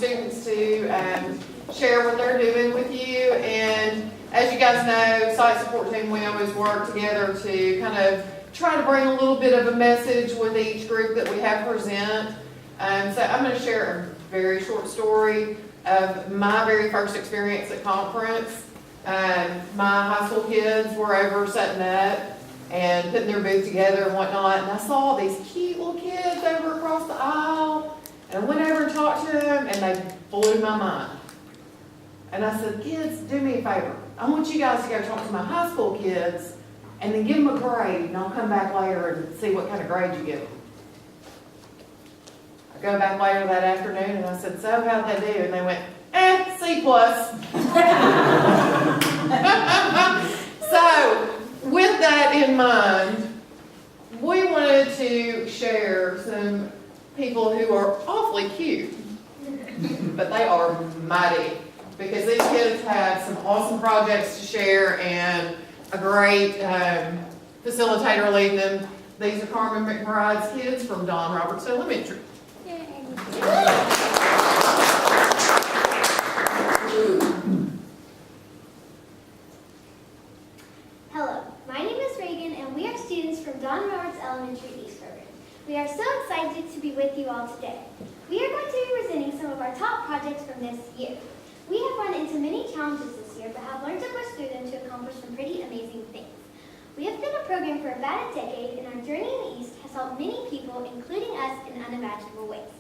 students to share what they're doing with you. And as you guys know, site support team, we always work together to kind of try to bring a little bit of a message with each group that we have present. So I'm going to share a very short story of my very first experience at conference. My high school kids were over setting up and putting their booth together and whatnot, and I saw these cute little kids over across the aisle, and I went over and talked to them, and they blew my mind. And I said, kids, do me a favor. I want you guys to go talk to my high school kids, and then give them a grade, and I'll come back later and see what kind of grade you give them. I go back later that afternoon, and I said, so how'd they do? And they went, C+. So, with that in mind, we wanted to share some people who are awfully cute, but they are mighty, because these kids have some awesome projects to share and a great facilitator leading them. These are Carmen McBride's kids from Don Roberts Elementary. Hello, my name is Reagan, and we are students from Don Roberts Elementary East Program. We are so excited to be with you all today. We are going to be presenting some of our top projects from this year. We have run into many challenges this year, but have learned to push through them to accomplish some pretty amazing things. We have been a program for about a decade, and our journey in the East has helped many people, including us, in unimaginable ways.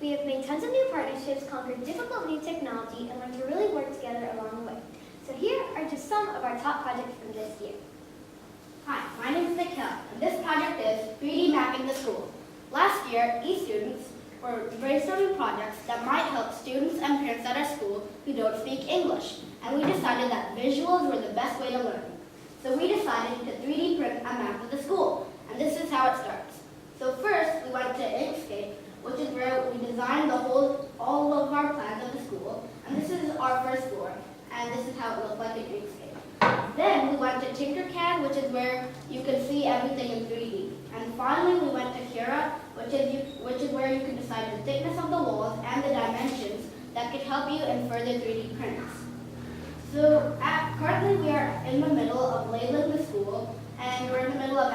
We have made tons of new partnerships, conquered difficult new technology, and learned to really work together along the way. So here are just some of our top projects from this year. Hi, my name is Nikhil, and this project is 3D mapping the school. Last year, e-students were brainstorming projects that might help students and parents at our school who don't speak English, and we decided that visuals were the best way to learn. So we decided to 3D print a map of the school, and this is how it starts. So first, we went to Inkscape, which is where we designed all of our plans of the school, and this is our first floor, and this is how it looked like in Inkscape. Then we went to Tinkercad, which is where you can see everything in 3D. And finally, we went to Cura, which is where you can decide the thickness of the walls and the dimensions that could help you in further 3D prints. So currently we are in the middle of labeling the school, and we're in the middle of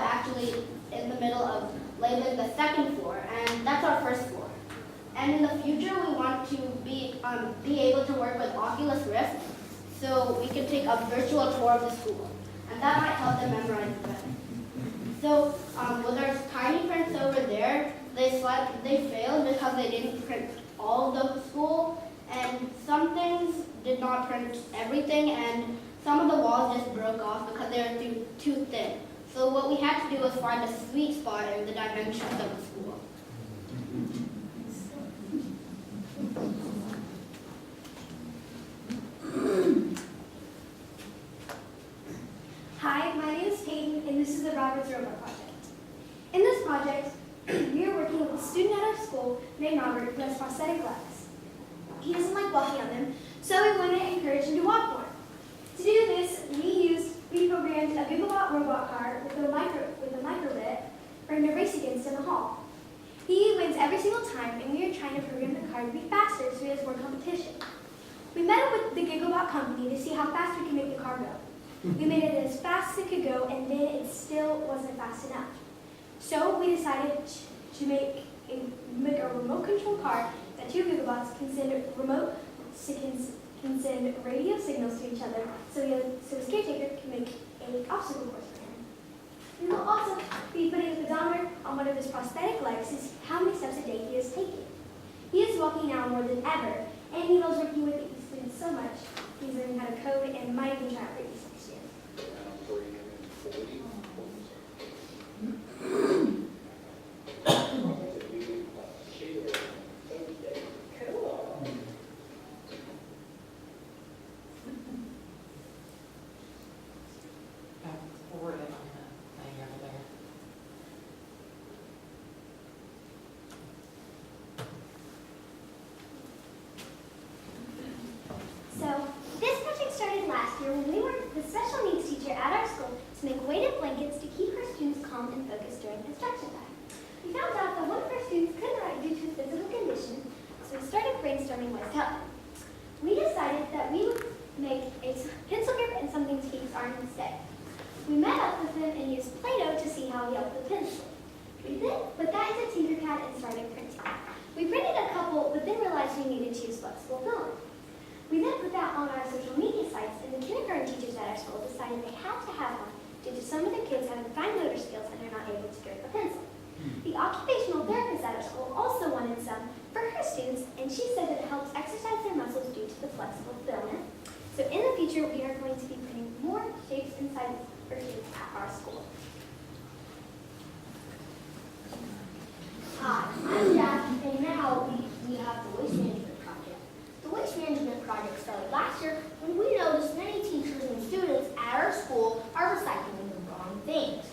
labeling the second floor, and that's our first floor. And in the future, we want to be able to work with Oculus Rift, so we can take a virtual tour of the school, and that might help them memorize better. So with our tiny prints over there, they failed because they didn't print all of the school, and some things did not print everything, and some of the walls just broke off because they were too thin. So what we had to do was find a sweet spot in the dimensions of the school. Hi, my name is Peyton, and this is the Roberts Robot Project. In this project, we are working with a student at our school named Robert who has prosthetic legs. He doesn't like walking on them, so we want to encourage him to walk more. To do this, we programmed a Gigabot robot car with a microbit for him to race against in the hall. He wins every single time, and we are trying to program the car to be faster so he has more competition. We met up with the Gigabot company to see how fast we can make the car go. We made it as fast as it could go, and then it still wasn't fast enough. So we decided to make a remote control car that 2 Gigabots can send radio signals to each other, so his caretaker can make an obstacle course for him. We will also be putting a pedometer on one of his prosthetic legs to see how many steps a day he is taking. He is walking now more than ever, and he loves working with the students so much. He's learning how to code and might even try out for next year. Forward it on that thing over there. So, this project started last year when we were the special needs teacher at our school to make weighted blankets to keep our students calm and focused during instruction time. We found out that one of our students couldn't write due to a physical condition, so we started brainstorming brainstorming ways to help them. We decided that we would make a pencil grip and something to keep his arm instead. We met up with him and used Play-Doh to see how he helped the pencil. We then put that into Tinkercad and started printing. We printed a couple, but then realized we needed to use flexible film. We then put that on our social media sites, and the kindergarten teachers at our school decided they had to have one due to some of their kids having fine motor skills and they're not able to grip a pencil. The occupational therapist at our school also wanted some for her students, and she said that it helps exercise their muscles due to the flexible filament. So in the future, we are going to be printing more shapes and sizes for kids at our school. Hi, I'm Jack, and now we have the waste management project. The waste management project started last year when we noticed many teachers and students at our school are recycling the wrong things.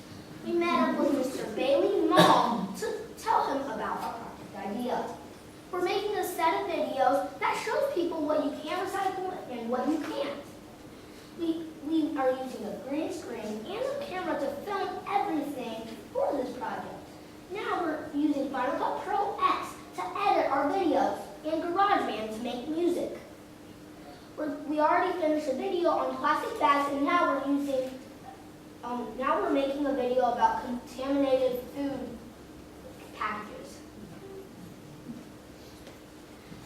We met up with Mr. Bailey Mall to tell him about our project idea. We're making a set of videos that shows people what you can recycle and what you can't. We are using a green screen and a camera to film everything for this project. Now we're using Final Cut Pro X to edit our videos and GarageBand to make music. We already finished a video on plastic bags, and now we're making a video about contaminated food packages.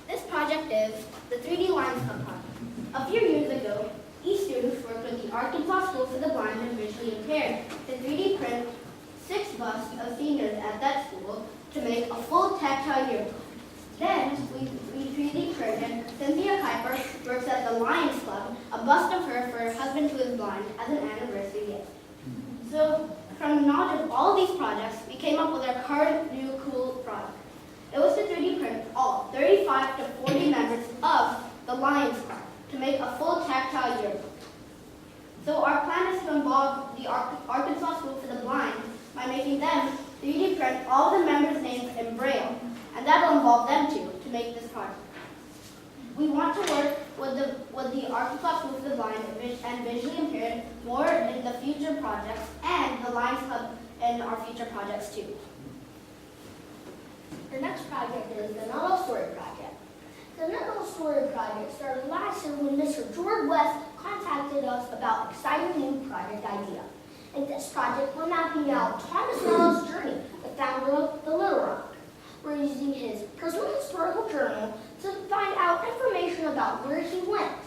This project is the 3D Lines Club project. A few years ago, East students worked with the Arkansas School for the Blind and Visually Impaired to 3D print 6 busts of seniors at that school to make a full tactile yearbook. Then we 3D printed Cynthia Kuiper, who works at the Lions Club, a bust of her for her husband who is blind as an anniversary gift. So from the knowledge of all these projects, we came up with our current new cool project. It was to 3D print all 35 to 40 members of the Lions Club to make a full tactile yearbook. So our plan is to involve the Arkansas School for the Blind by making them 3D print all the members' names in Braille, and that will involve them too to make this project. We want to work with the Arkansas School for the Blind and Visually Impaired more in the future projects and the Lions Club in our future projects too. The next project is the Nuttall Story Project. The Nuttall Story Project started last year when Mr. George West contacted us about an exciting new project idea. In this project, we're mapping out Thomas Nuttall's journey, the founder of the Little Rock. We're using his personal historical journal to find out information about where he went.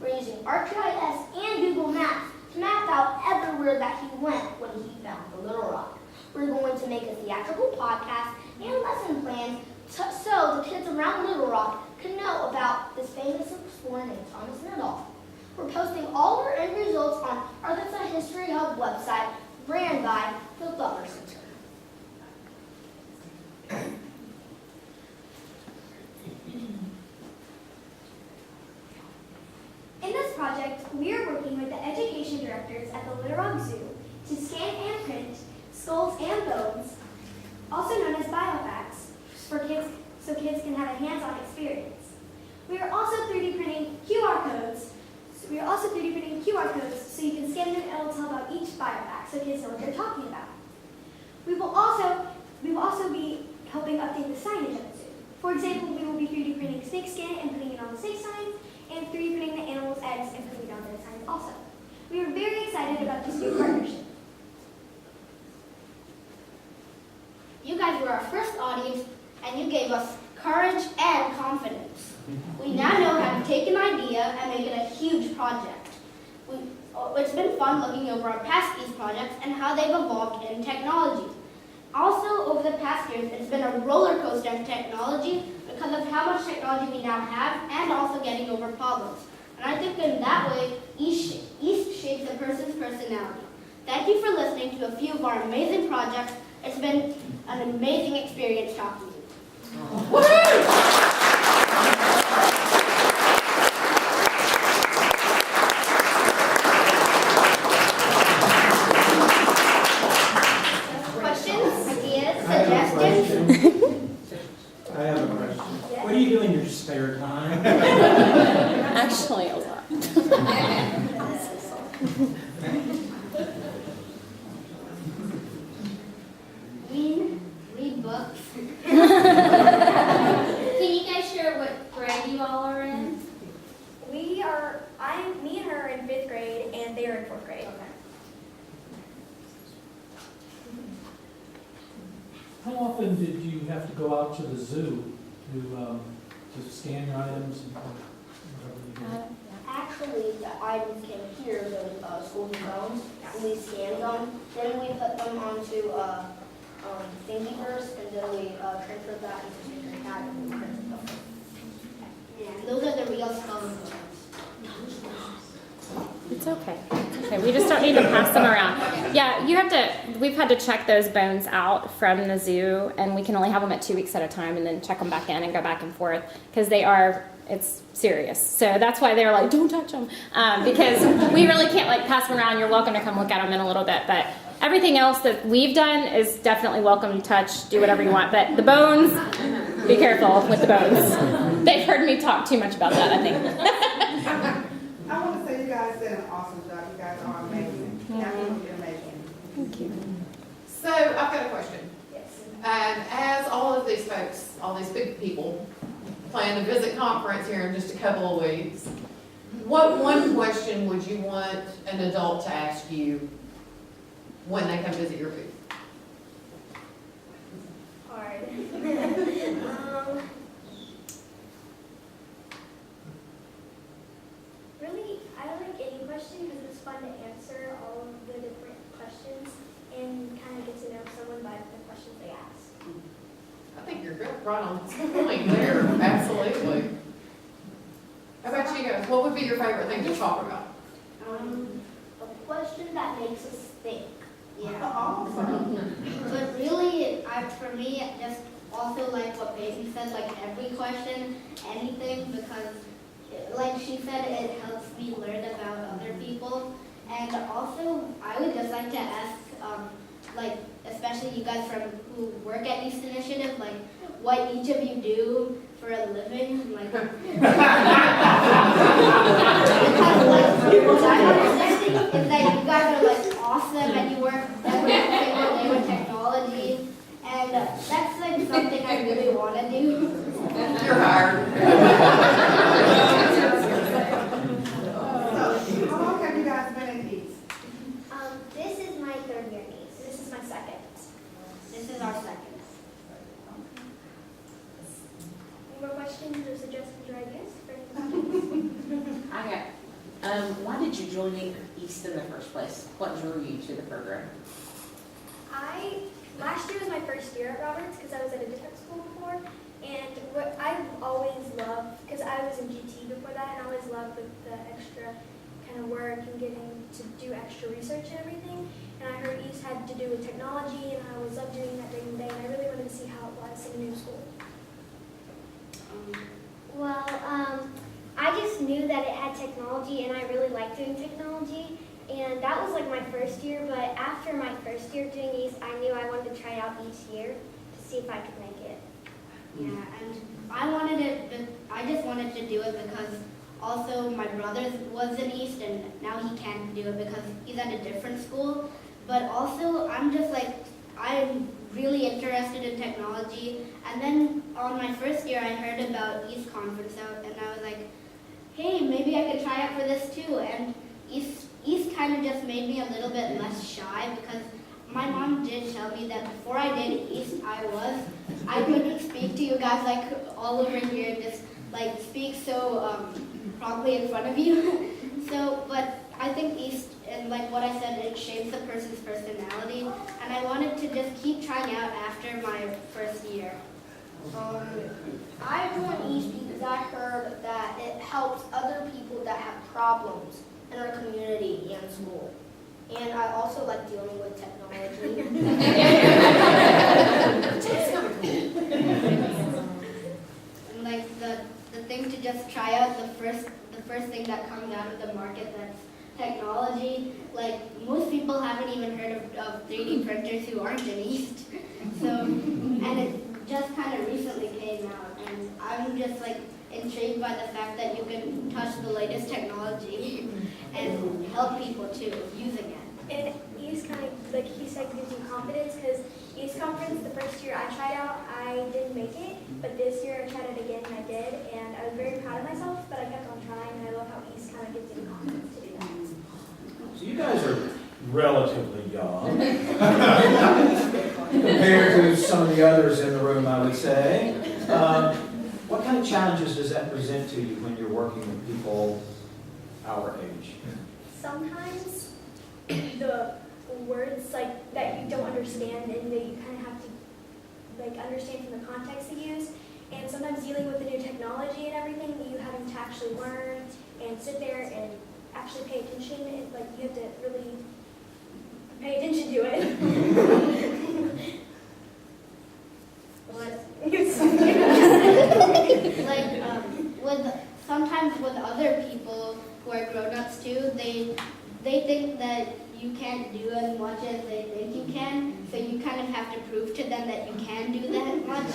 We're using ArcGIS and Google Maps to map out everywhere that he went when he found the Little Rock. We're going to make a theatrical podcast and lesson plans so the kids around Little Rock can know about this famous explorer named Thomas Nuttall. We're posting all our end results on Arkansas History Hub website, ran by the Glover Center. In this project, we are working with the education directors at the Little Rock Zoo to scan and print skulls and bones, also known as biofacts, for kids so kids can have a hands-on experience. We are also 3D printing QR codes. So so you can scan them and it'll tell about each biofact so kids know what they're talking about. We will also be helping update the signage of the zoo. For example, we will be 3D printing snake skin and putting it on the snake signs, and 3D printing the animals' eggs and putting it on their signs also. We are very excited about this new partnership. You guys were our first audience, and you gave us courage and confidence. We now know how to take an idea and make it a huge project. It's been fun looking over our past East projects and how they've evolved in technology. Also, over the past years, it's been a roller coaster of technology because of how much technology we now have and also getting over problems. And I think in that way, East shapes a person's personality. Thank you for listening to a few of our amazing projects. It's been an amazing experience talking to you. Woo! Questions, ideas, suggestions? I have a question. What do you do in your spare time? Actually, a lot. Read books. Can you guys share what grade you all are in? Me and her are in 5th grade, and they are in 4th grade. How often did you have to go out to the zoo to scan your items and whatever you did? Actually, the items came here, the school phones, and we scanned them. Then we put them onto Thingiverse, and then we transferred that into SuperCAD and we printed them. And those are the real skull and bones. It's okay. It's okay. We just don't need to pass them around. Yeah, we've had to check those bones out from the zoo, and we can only have them at 2 weeks at a time and then check them back in and go back and forth because it's serious. So that's why they're like, don't touch them. Because we really can't like pass them around. You're welcome to come look at them in a little bit. But everything else that we've done is definitely welcome to touch, do whatever you want. But the bones, be careful with the bones. They've heard me talk too much about that, I think. I want to say you guys did an awesome job. You guys are amazing. Absolutely amazing. Thank you. So I've got a question. Yes. As all of these folks, all these big people, plan to visit conference here in just a couple of weeks, what one question would you want an adult to ask you when they come visit your booth? Hard. Really, I like any question because it's fun to answer all of the different questions and kind of get to know someone by the questions they ask. I think you're good, right on point there, absolutely. How about you guys? What would be your favorite thing to talk about? A question that makes us think. Yeah. Awesome. But really, for me, just also like what Baby said, like every question, anything, because like she said, it helps me learn about other people. And also, I would just like to ask, like, especially you guys who work at East Initiative, like, what each of you do for a living. Like, because, like, what I'm understanding is that you guys are, like, awesome and you work every single day with technology. And that's, like, something I really want to do. You're hired. So, how long have you guys been in East? This is my 3rd year niece. This is my 2nd. This is our second. Any more questions or suggestions or ideas for any I got, why did you join East in the first place? What drew you to the program? Last year was my first year at Roberts because I was at a different school before, and what I've always loved, because I was in GT before that, and I always loved the extra kind of work and getting to do extra research and everything, and I heard East had to do with technology, and I always loved doing that day to day, and I really wanted to see how it was in a new school. Well, I just knew that it had technology, and I really liked doing technology. And that was like my first year, but after my first year doing East, I knew I wanted to try out each year to see if I could make it. Yeah, and I just wanted to do it because also my brother was in East and now he can't do it because he's at a different school. But also I'm really interested in technology. And then on my first year I heard about East Conference out and I was like, hey, maybe I could try out for this too. And East kind of just made me a little bit less shy because my mom did tell me that before I did East, I couldn't speak to you guys like all over here, just like speak so promptly in front of you. So, but I think East, and like what I said, it shapes a person's personality, and I wanted to just keep trying out after my first year. I joined East because I heard that it helps other people that have problems in our community and school. And I also like dealing with technology. And like the thing to just try out the first thing that comes out of the market that's technology. Like most people haven't even heard of 3D printers who aren't in East. So, and it just kind of recently came out, and I'm just like intrigued by the fact that you can touch the latest technology and help people too using it. And East kind of, like he said, gives you confidence because East Conference, the first year I tried out, I didn't make it, but this year I tried it again and I did, and I was very proud of myself, but I kept on trying, and I love how East kind of gives you the confidence to do that. So you guys are relatively young compared to some of the others in the room, I would say. What kind of challenges does that present to you when you're working with people our age? Sometimes the words like that you don't understand and that you kind of have to like understand from the context they use, and sometimes dealing with the new technology and everything, you having to actually learn and sit there and actually pay attention, and like you have to really pay attention to it. Sometimes with other people who are grown-ups too, they think that you can't do as much as they think you can, so you kind of have to prove to them that you can do that much as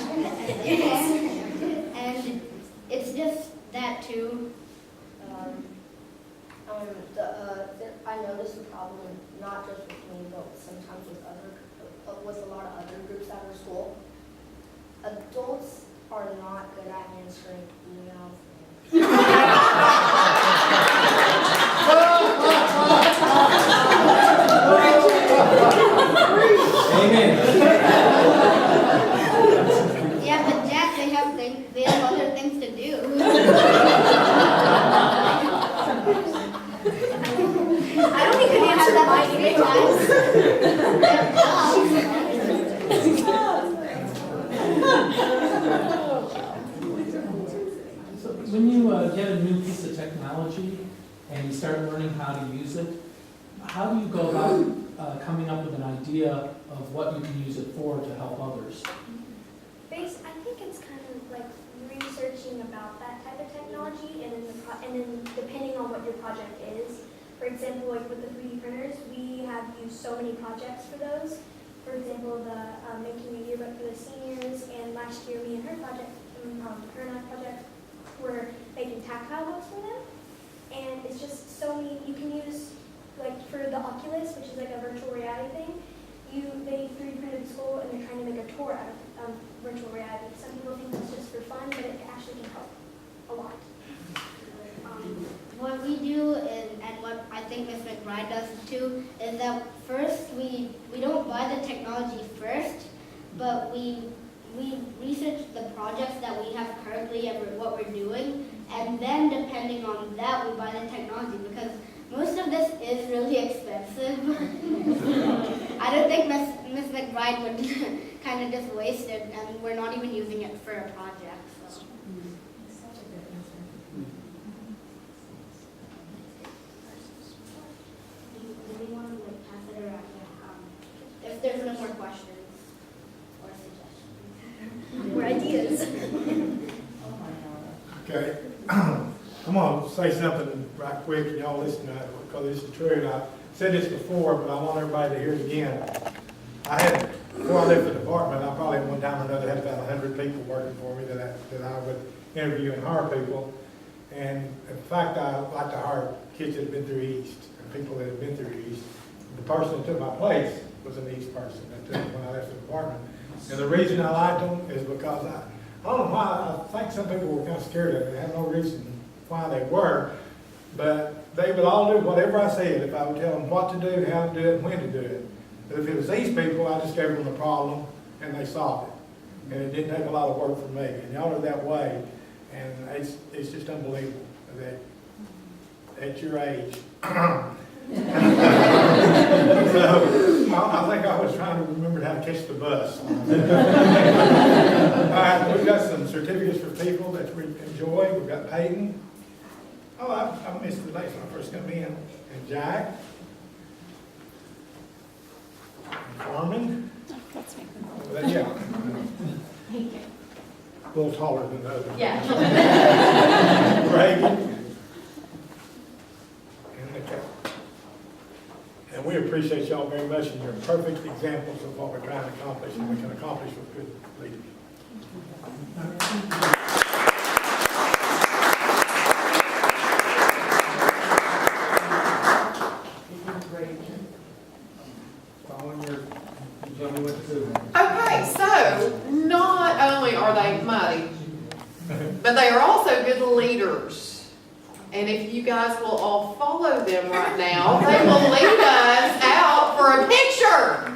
they can. And it's just that too. I noticed the problem not just with me, but sometimes with with a lot of other groups at our school. Adults are not good at answering emails. Amen. Yeah, but Jack, they have other things to do. I don't even answer that my emails. So when you get a new piece of technology and you start learning how to use it, how do you go about coming up with an idea of what you can use it for to help others? I think it's kind of like researching about that type of technology, and then depending on what your project is. For example, like with the 3D printers, we have used so many projects for those. For example, the making a yearbook for the seniors, and last year me and her project, her and I project, were making tactile books for them. And it's just so many, you can use, like for the Oculus, which is like a virtual reality thing, they 3D printed the school and they're trying to make a tour out of virtual reality. Some people think it's just for fun, but it actually can help a lot. What we do and what I think Ms. McBride does too is that first we don't buy the technology first, but we research the projects that we have currently and what we're doing, and then depending on that we buy the technology, because most of this is really expensive. I don't think Ms. McBride would kind of just waste it, and we're not even using it for a project. So. Do we want to pass it around? If there's no more questions or suggestions. More ideas. Okay, I'm gonna say something right quick, and y'all listen to it, because it's the truth. I said this before, but I want everybody to hear it again. Before I left the department, I probably at one time or another had about 100 people working for me that I would interview and hire people. And in fact, I like to hire kids that have been through East, and people that have been through East. The person that took my place was an East person that took me when I left the department. And the reason I liked them is because I don't know why, I think some people were kind of scared of it. They had no reason why they were, but they would all do whatever I said if I would tell them what to do, how to do it, and when to do it. But if it was these people, I just gave them a problem and they solved it. And it didn't take a lot of work from me. And y'all are that way, and it's just unbelievable that at your age. So, I think I was trying to remember how to catch the bus. All right, we've got some certificates for people that we enjoy. We've got Peyton. Oh, I missed the names when I first come in. And Jack. And Carmen. That's me. Yeah. A little taller than the others. Yeah. Reagan. And we appreciate y'all very much, and you're perfect examples of what we're trying to accomplish, and we can accomplish with good leaders. And if you guys will all follow them right now, they will lead us out for a picture.